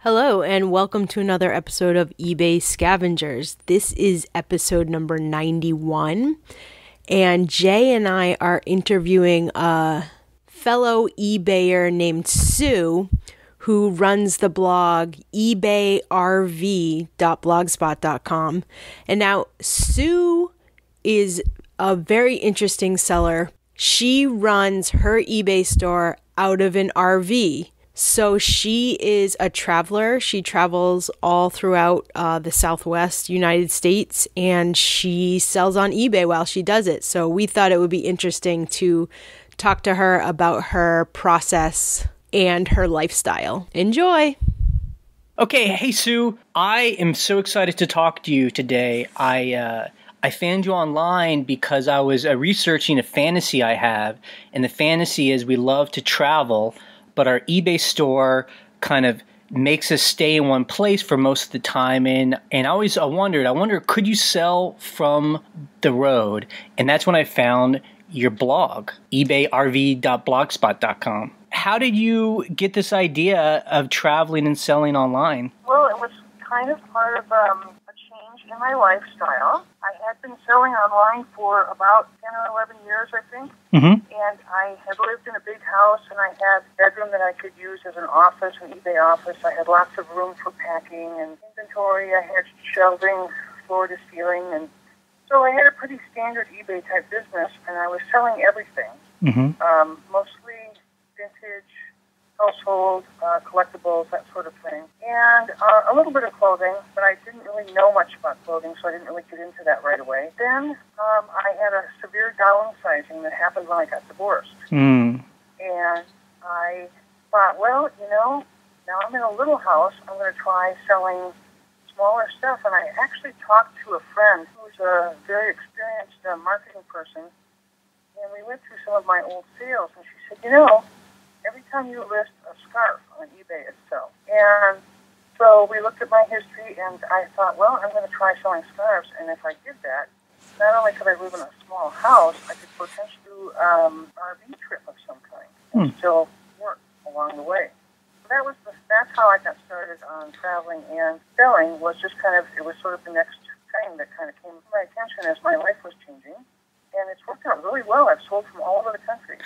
Hello, and welcome to another episode of eBay Scavengers. This is episode number 91, and Jay and I are interviewing a fellow eBayer named Sue, who runs the blog ebayrv.blogspot.com. And now, Sue is a very interesting seller. She runs her eBay store out of an RV. So she is a traveler. She travels all throughout the Southwest United States, and she sells on eBay while she does it. So we thought it would be interesting to talk to her about her process and her lifestyle. Enjoy! Okay, hey Sue, I am so excited to talk to you today. I found you online because I was researching a fantasy I have, and the fantasy is we love to travel, but our eBay store kind of makes us stay in one place for most of the time. And I wonder, could you sell from the road? And that's when I found your blog, ebayrv.blogspot.com. How did you get this idea of traveling and selling online? Well, it was kind of part of a change in my lifestyle. I had been selling online for about 10 or 11 years, I think. Mm-hmm. And I had lived in a big house, and I had a bedroom that I could use as an office, an eBay office. I had lots of room for packing and inventory. I had shelving, floor to ceiling. And so I had a pretty standard eBay type business, and I was selling everything. Mm-hmm. Mostly vintage, household, collectibles, that sort of thing. And a little bit of clothing, but I didn't really know much about clothing, so I didn't really get into that right away. Then I had a severe downsizing that happened when I got divorced. Mm. And I thought, well, now I'm in a little house, I'm going to try selling smaller stuff. And I actually talked to a friend who's a very experienced marketing person, and we went through some of my old sales, and she said, every time you list a scarf on eBay, it sells. And so we looked at my history, and I thought, well, I'm going to try selling scarves. And if I did that, not only could I live in a small house, I could potentially do an RV trip of some kind and still work along the way. So that's how I got started on traveling and selling. It was sort of the next thing that kind of came to my attention as my life was changing. And it's worked out really well. I've sold from all over the country.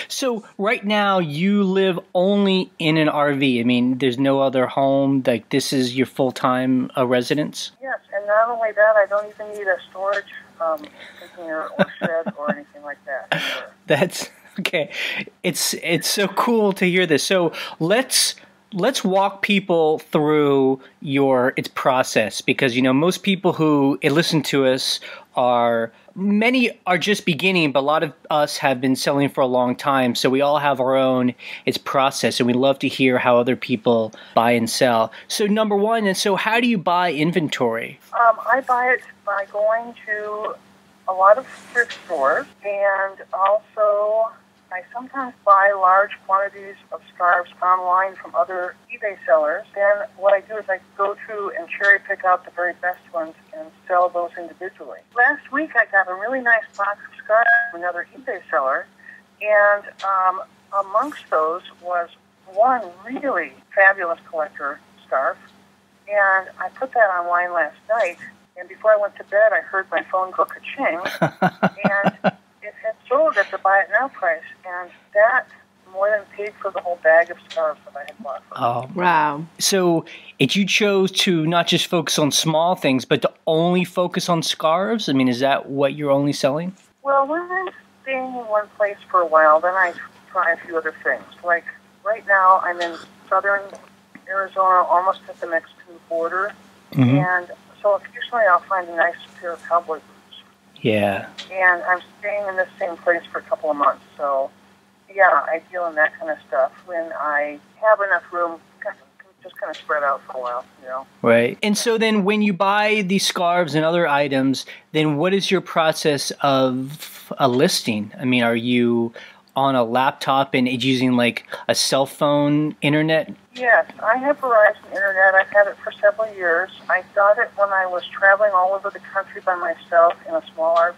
So right now you live only in an RV. I mean, there's no other home. Like, this is your full-time residence? Yes, and not only that, I don't even need a storage container or shed or anything like that either. That's okay. It's so cool to hear this. So let's walk people through its process, because most people who listen to us many are just beginning, but a lot of us have been selling for a long time. So we all have our own process, and we love to hear how other people buy and sell. So number one, and so how do you buy inventory? I buy it by going to a lot of thrift stores, and also I sometimes buy large quantities of scarves online from other eBay sellers. Then what I do is I go through and cherry pick out the very best ones and sell those individually. Last week I got a really nice box of scarves from another eBay seller, and amongst those was one really fabulous collector scarf, and I put that online last night, and before I went to bed I heard my phone go ka-ching, and it had sold at the buy it now price, and that more than paid for the whole bag of scarves that I had bought for them. Oh, Wow. So you chose to not just focus on small things, but to only focus on scarves? I mean, is that what you're only selling? Well, when I'm staying in one place for a while, then I try a few other things. Like right now, I'm in southern Arizona, almost at the Mexican border, and so occasionally I'll find a nice pair of cowboy boots. Yeah. And I'm staying in the same place for a couple of months. So, yeah, I deal in that kind of stuff when I have enough room, just kind of spread out for a while, Right. And so then when you buy these scarves and other items, then what is your process of a listing? I mean, are you on a laptop and using like a cell phone internet? Yes, I have Verizon Internet. I've had it for several years. I got it when I was traveling all over the country by myself in a small RV,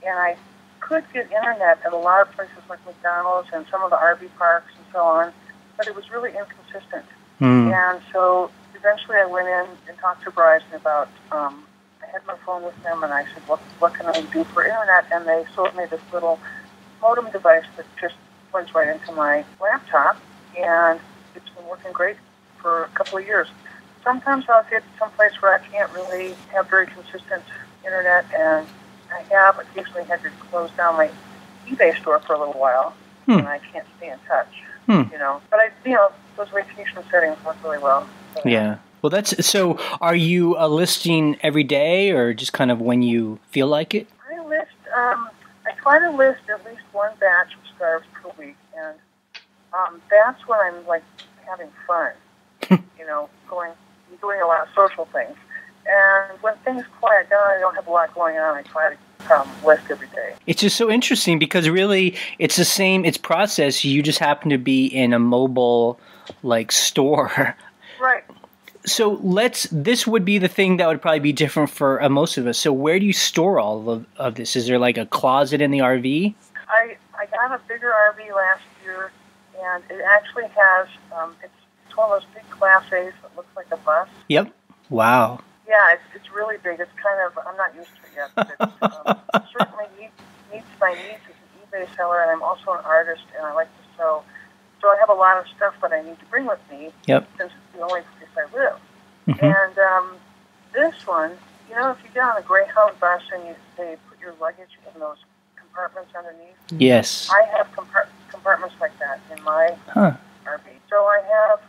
and I could get internet at a lot of places like McDonald's and some of the RV parks and so on, but it was really inconsistent. And so eventually I went in and talked to Verizon about, I had my phone with them, and I said, what can I do for internet? And they sold me this little modem device that just plugs right into my laptop, and it's been working great for a couple of years. Sometimes I'll get someplace where I can't really have very consistent internet, and I have occasionally had to close down my eBay store for a little while, and I can't stay in touch, you know. But those vacation settings work really well. So, yeah. Well, so are you listing every day or just kind of when you feel like it? I try to list at least one batch of scarves per week, and that's when I'm like having fun, you know, doing a lot of social things. And when things quiet down, I don't have a lot going on, I try to list every day. It's just so interesting because really it's the same, it's process. You just happen to be in a mobile like store. Right. So this would be the thing that would probably be different for most of us. So where do you store all of this? Is there like a closet in the RV? I got a bigger RV last year, and it actually has, it's one of those big Class A's that looks like a bus. Yep. Wow. Yeah, it's really big. It's kind of, I'm not used to it yet, but it certainly meets my needs as an eBay seller, and I'm also an artist, and I like to sew. So I have a lot of stuff that I need to bring with me, since it's the only place I live. And this one, you know, if you get on a Greyhound bus and they put your luggage in those compartments underneath, yes, I have compartments like that in my RV. So I have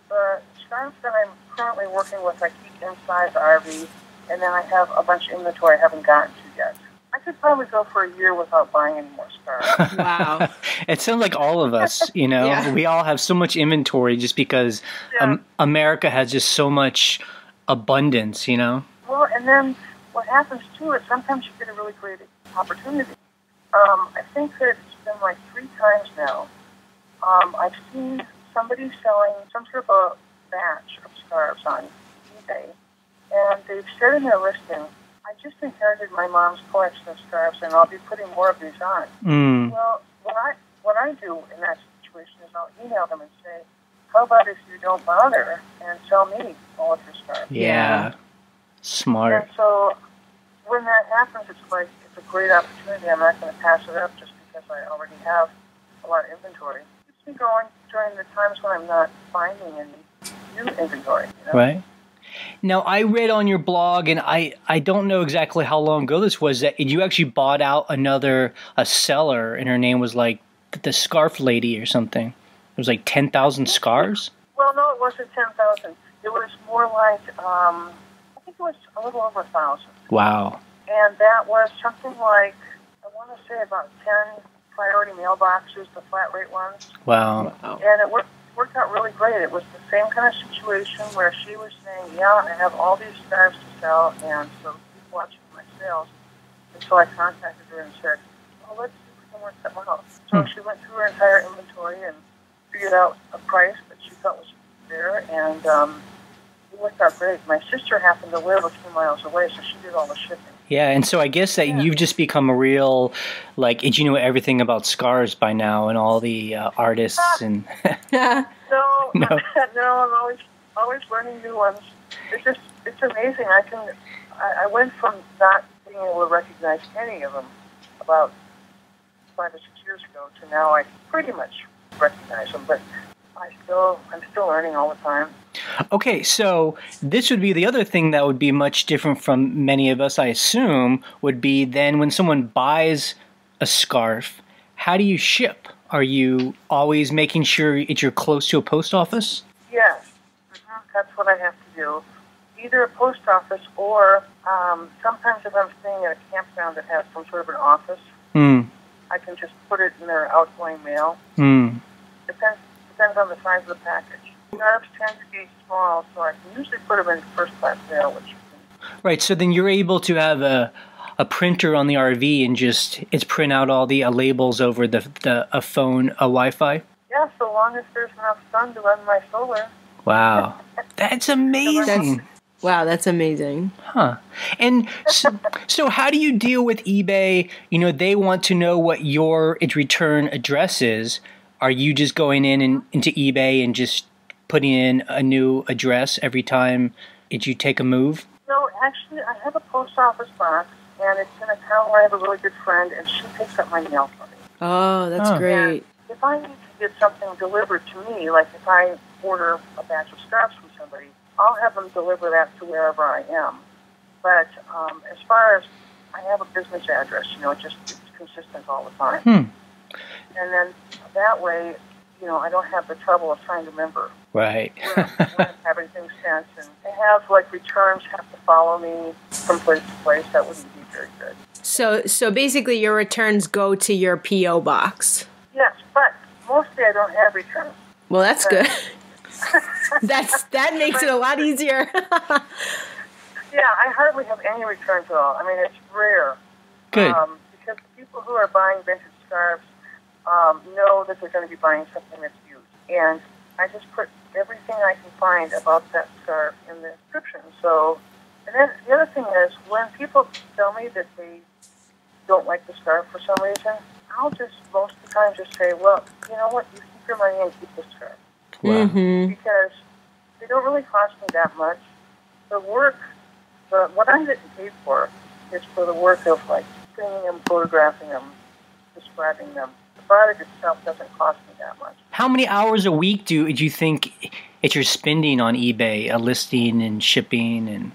the scarves that I'm currently working with, I keep inside the RV, and then I have a bunch of inventory I haven't gotten to yet. I could probably go for a year without buying any more scarves. Wow. It sounds like all of us, you know, we all have so much inventory just because America has just so much abundance, you know? Well, and then what happens too is sometimes you get a really great opportunity. I think that it's been like 3 times now. I've seen somebody selling some sort of a batch of scarves on eBay, and they've said in their listing, I just inherited my mom's collection of scarves, and I'll be putting more of these on. Well, what I do in that situation is I'll email them and say, how about if you don't bother and sell me all of your scarves? Yeah. Smart. And so when that happens, it's like, it's a great opportunity. I'm not going to pass it up just because I already have a lot of inventory. It keeps me going during the times when I'm not finding any new inventory. You know? Right. Now, I read on your blog, and I don't know exactly how long ago this was, that you actually bought out a seller, and her name was like the Scarf Lady or something. It was like 10,000 scarves? Well, no, it wasn't 10,000. It was more like, I think it was a little over 1,000. Wow. And that was something like, I want to say about 10 priority mailboxes, the flat rate ones. Wow. And it worked out really great. It was the same kind of situation where she was saying, yeah, I have all these scarves to sell, and so keep watching my sales. And so I contacted her and said, well, let's see if we can work something out. So she went through her entire inventory and figured out a price that she thought was fair, and it worked out great. My sister happened to live a few miles away, so she did all the shipping. Yeah, and so I guess that you've just become a real, like, you know everything about scarves by now and all the artists and... No, I'm always learning new ones. It's amazing. I went from not being able to recognize any of them about 5 or 6 years ago to now I pretty much recognize them, but I'm still learning all the time. Okay, so this would be the other thing that would be much different from many of us, I assume, would be then when someone buys a scarf, how do you ship? Are you always making sure you're close to a post office? Yes, that's what I have to do. Either a post office or sometimes if I'm staying at a campground that has some sort of an office, I can just put it in their outgoing mail. Depends on the size of the package. Scarves tend to be small, so I can usually put them in first-class mail. Right, so then you're able to have a printer on the RV and it's print out all the labels over a phone, a Wi-Fi? Yeah, so long as there's enough sun to run my solar. Wow, that's amazing. Wow, that's amazing. Huh. And so how do you deal with eBay? You know, they want to know what your return address is. Are you just going into eBay and just putting in a new address every time you take a move? No, actually, I have a post office box, and it's in a town where I have a really good friend, and she picks up my mail for me. Oh, that's great. And if I need to get something delivered to me, like if I order a batch of scarves from somebody, I'll have them deliver that to wherever I am. But as far as I have a business address, it's consistent all the time. And then that way, I don't have the trouble of trying to remember. Right. When everything sent. And to have, returns have to follow me from place to place, that wouldn't be very good. So basically your returns go to your P.O. box. Yes, but mostly I don't have returns. Well, that's good. That makes it a lot easier. Yeah, I hardly have any returns at all. I mean, it's rare. Good. Because people who are buying vintage scarves know that they're going to be buying something that's used. And I just put everything I can find about that scarf in the description. So, and then the other thing is, when people tell me that they don't like the scarf for some reason, I'll just, most of the time, just say, well, you know what, you keep your money and keep the scarf. Wow. Because they don't really cost me that much. The work, what I'm getting paid for is for the work of, cleaning them, photographing them, describing them. The product itself doesn't cost me that much. How many hours a week do you think that you're spending on eBay, listing and shipping and?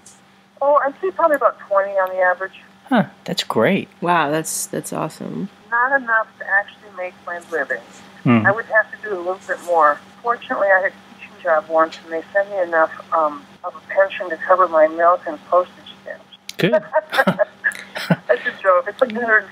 Oh, I'd say probably about 20 on the average. Huh, that's great. Wow, that's awesome. Not enough to actually make my living. I would have to do a little bit more. Fortunately, I had a teaching job once, and they sent me enough of a pension to cover my milk and postage stamps. Good. That's a joke. It's like $150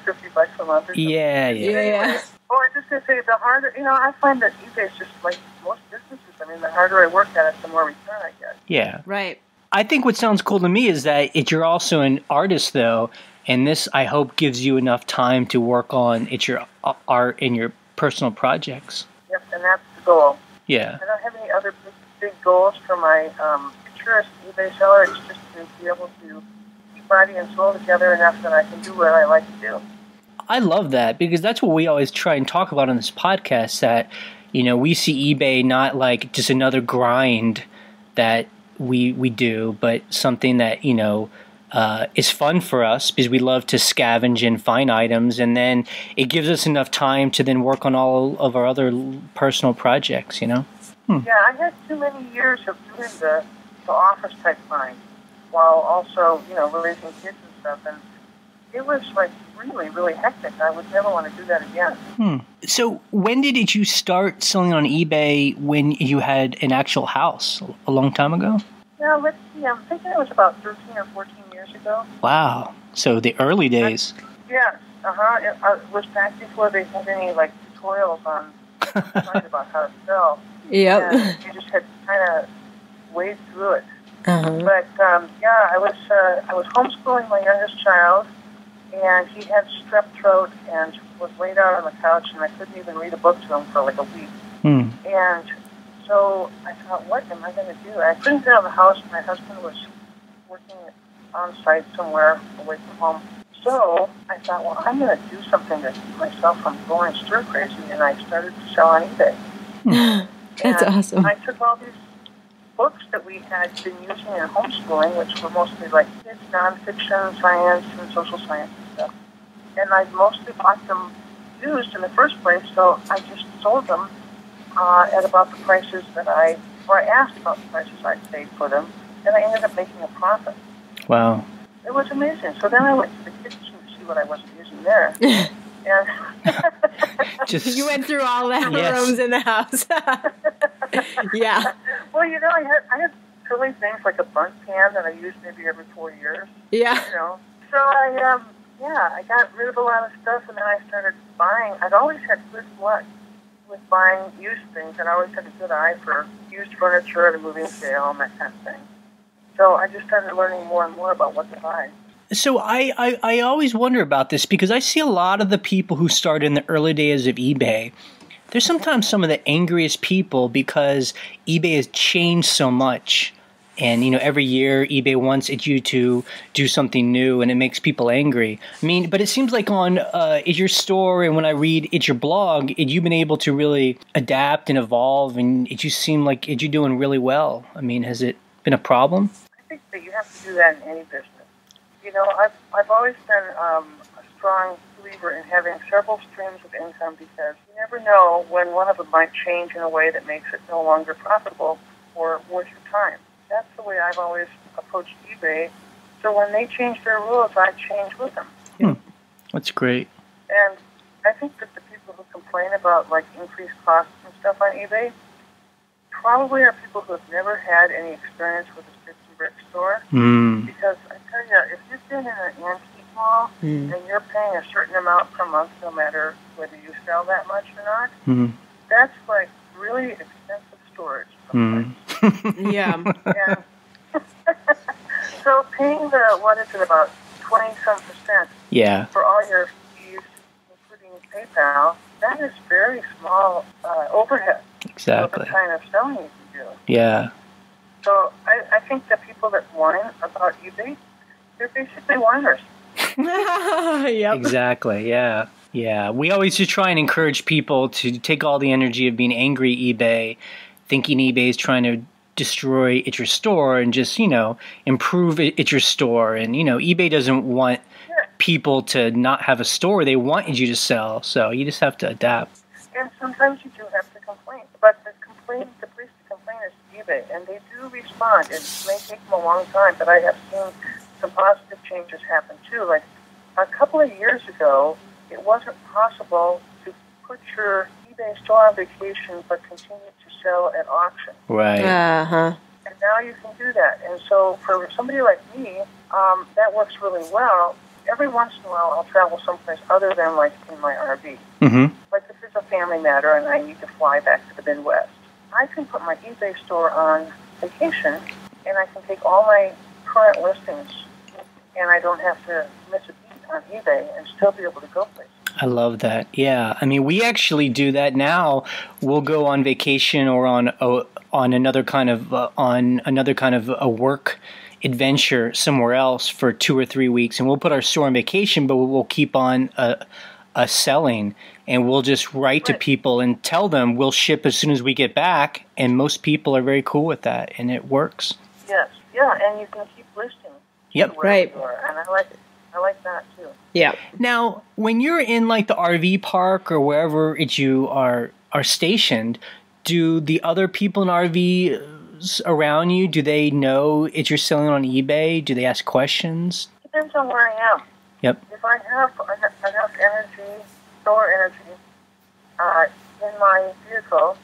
a month or something. Yeah. Yeah. Well, I was just going to say, the harder, I find that eBay is just like most businesses. I mean, the harder I work at it, the more return I get. Yeah. Right. I think what sounds cool to me is that you're also an artist, though, and this, I hope, gives you enough time to work on your art and your personal projects. Yep, and that's the goal. Yeah. I don't have any other big goals for my future eBay seller. It's just to be able to keep body and soul together enough that I can do what I like to do. I love that, because that's what we always try and talk about on this podcast, that, we see eBay not like just another grind that we do, but something that, is fun for us because we love to scavenge and find items, and then it gives us enough time to then work on all of our other personal projects, Yeah, I had too many years of doing the office type find while also, raising kids and stuff, and it was really, really hectic. I would never want to do that again. So when did you start selling on eBay when you had an actual house? A long time ago? Yeah, let's see. I'm thinking it was about 13 or 14 years ago. Wow. So the early days. Yes. It was back before they had any, tutorials on about how to sell. Yep. And you just had to kind of wade through it. But, I was homeschooling my youngest child, and he had strep throat and was laid out on the couch, and I couldn't even read a book to him for a week. And so I thought, what am I going to do? I couldn't get out of the house. My husband was working on site somewhere away from home. So I thought, well, I'm going to do something to keep myself from going stir crazy, and I started to sell on eBay. That's awesome. I took all these books that we had been using in homeschooling, which were mostly kids, nonfiction, science, and social science and stuff. And I mostly bought them used in the first place, so I just sold them at about the prices I asked about the prices I'd paid for them, and I ended up making a profit. Wow. It was amazing. So then I went to the kitchen to see what I wasn't using there. And you went through all the rooms in the house. Yeah. Well, I had silly things like a bundt pan that I used maybe every 4 years. Yeah. So I got rid of a lot of stuff, and then I started buying. I'd always had good luck with buying used things, and I always had a good eye for used furniture at a moving sale and that kind of thing. So I just started learning more and more about what to buy. So I always wonder about this, because I see a lot of the people who started in the early days of eBay. They're sometimes some of the angriest people because eBay has changed so much. And, every year eBay wants you to do something new, and it makes people angry. I mean, but it seems like on at your store, and when I read at your blog, you've been able to really adapt and evolve, and it just seems like you're doing really well. I mean, has it been a problem? I think that you have to do that in any business. I've always been a strong believer in having several streams of income, because you never know when one of them might change in a way that makes it no longer profitable or worth your time. That's the way I've always approached eBay. So when they change their rules, I change with them. That's great. And I think that the people who complain about increased costs and stuff on eBay probably are people who have never had any experience with a stick and brick store. Because I tell you, if you've been in an antique mall and you're paying a certain amount per month, no matter whether you sell that much or not, that's really expensive storage. Yeah. And so paying about 20-some% for all your fees, including PayPal, that is very small overhead. Exactly. For the kind of selling you can do. Yeah. So I think the people that whine about eBay, they're basically whiners. Yep. Exactly. Yeah. Yeah. We always just try and encourage people to take all the energy of being angry at eBay, thinking eBay is trying to destroy at your store, and just, improve it at your store. And, eBay doesn't want people to not have a store. They want you to sell. So you just have to adapt. And sometimes you do have to complain. But the place to complain is eBay. And they do respond. It may take them a long time, but I have seen some positive changes happen too. Like a couple of years ago, it wasn't possible to put your eBay store on vacation but continue to sell at auction. Right. Uh-huh. And now you can do that. And so for somebody like me, that works really well. Every once in a while, I'll travel someplace other than in my RV. Mm-hmm. Like if it's a family matter and I need to fly back to the Midwest, I can put my eBay store on vacation, and I can take all my current listings, and I don't have to miss a beat on eBay and still be able to go places. I love that. Yeah. I mean, we actually do that now. We'll go on vacation or on another kind of a work adventure somewhere else for 2 or 3 weeks, and we'll put our store on vacation, but we'll keep on selling, and we'll just write to people and tell them we'll ship as soon as we get back, and most people are very cool with that, and it works. Yes. Yeah, and you can keep listing. Yep. Right. And I like that too. Yeah. Now, when you're in the RV park or wherever you are stationed, do the other people in RVs around you, do they know if you're selling on eBay? Do they ask questions? Depends on where I am. Yep. If I have enough energy, solar energy, in my vehicle,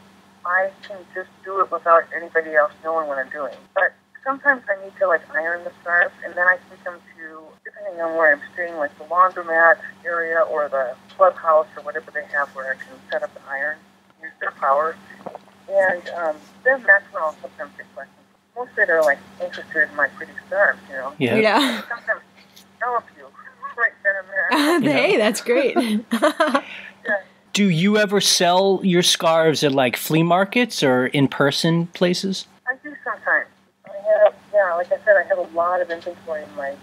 I can just do it without anybody else knowing what I'm doing. But sometimes I need to iron the scarves, and then I take them to, depending on where I'm staying, the laundromat area or the clubhouse or whatever they have where I can set up an iron, use their power. And then that's when I'll sometimes get questions. Mostly they're interested in my pretty scarves, Yeah. And sometimes know a few right then and there. Hey, that's great. Yeah. Do you ever sell your scarves at flea markets or in-person places? I do sometimes. Like I said, I have a lot of inventory in my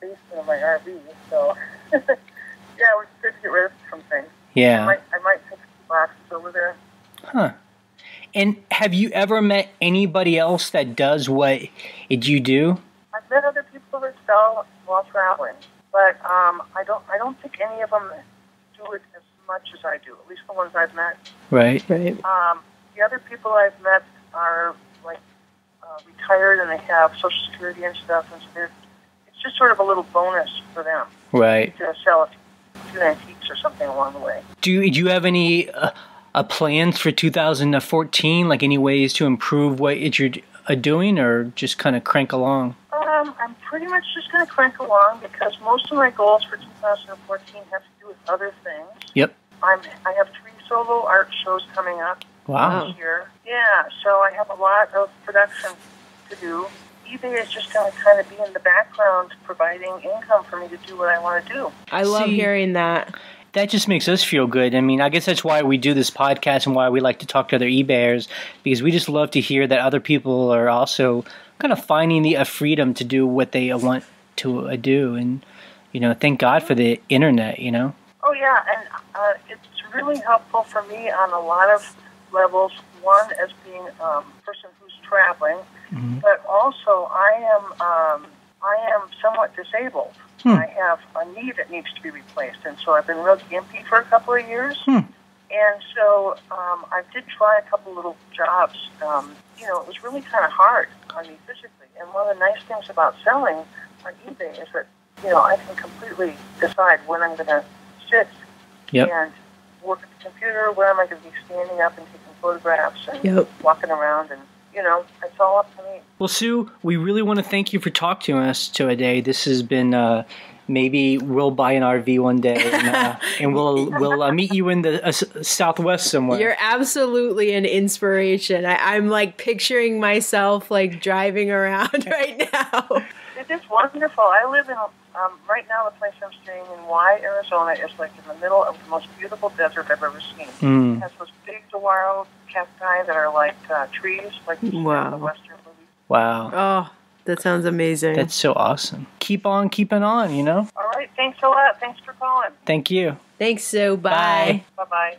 basement of my RV, so yeah, it was good to get rid of some things. Yeah. I might take some boxes over there. Huh. And have you ever met anybody else that does what you do? I've met other people that sell while traveling, but I don't think any of them do it as much as I do. At least the ones I've met. Right. Right. The other people I've met are retired and they have Social Security and stuff, and so it's just sort of a little bonus for them. Right. To sell a few antiques or something along the way. Do you have any plans for 2014? Any ways to improve what you're doing, or just kind of crank along? I'm pretty much just going to crank along because most of my goals for 2014 have to do with other things. Yep. I have 3 solo art shows coming up. Wow. This year. Yeah, so I have a lot of production to do. eBay is just going to kind of be in the background providing income for me to do what I want to do. I love hearing that. that just makes us feel good. I mean, I guess that's why we do this podcast and why we like to talk to other eBayers, because we just love to hear that other people are also kind of finding the freedom to do what they want to do. And, thank God for the internet, Oh, yeah, and it's really helpful for me on a lot of levels. One, as being a person who's traveling, but also I am somewhat disabled. I have a knee that needs to be replaced, and so I've been real gimpy for a couple of years. And so I did try a couple little jobs. It was really kind of hard on me physically. And one of the nice things about selling on eBay is that, I can completely decide when I'm going to sit and work at the computer, when am I going to be standing up and taking photographs and walking around, and it's all up to me. Well, Sue, we really want to thank you for talking to us today. This has been maybe we'll buy an RV one day, and we'll meet you in the Southwest somewhere. You're absolutely an inspiration. I'm like picturing myself like driving around right now. It is wonderful. I live in right now. The place I'm staying in, Y, Arizona, is like in the middle of the most beautiful desert I've ever seen. It has those big saguaro cacti that are like trees, like you see in the Western movies. Wow. Oh, that sounds amazing. That's so awesome. Keep on keeping on, All right. Thanks a lot. Thanks for calling. Thank you. Thanks, Sue. Bye. Bye-bye.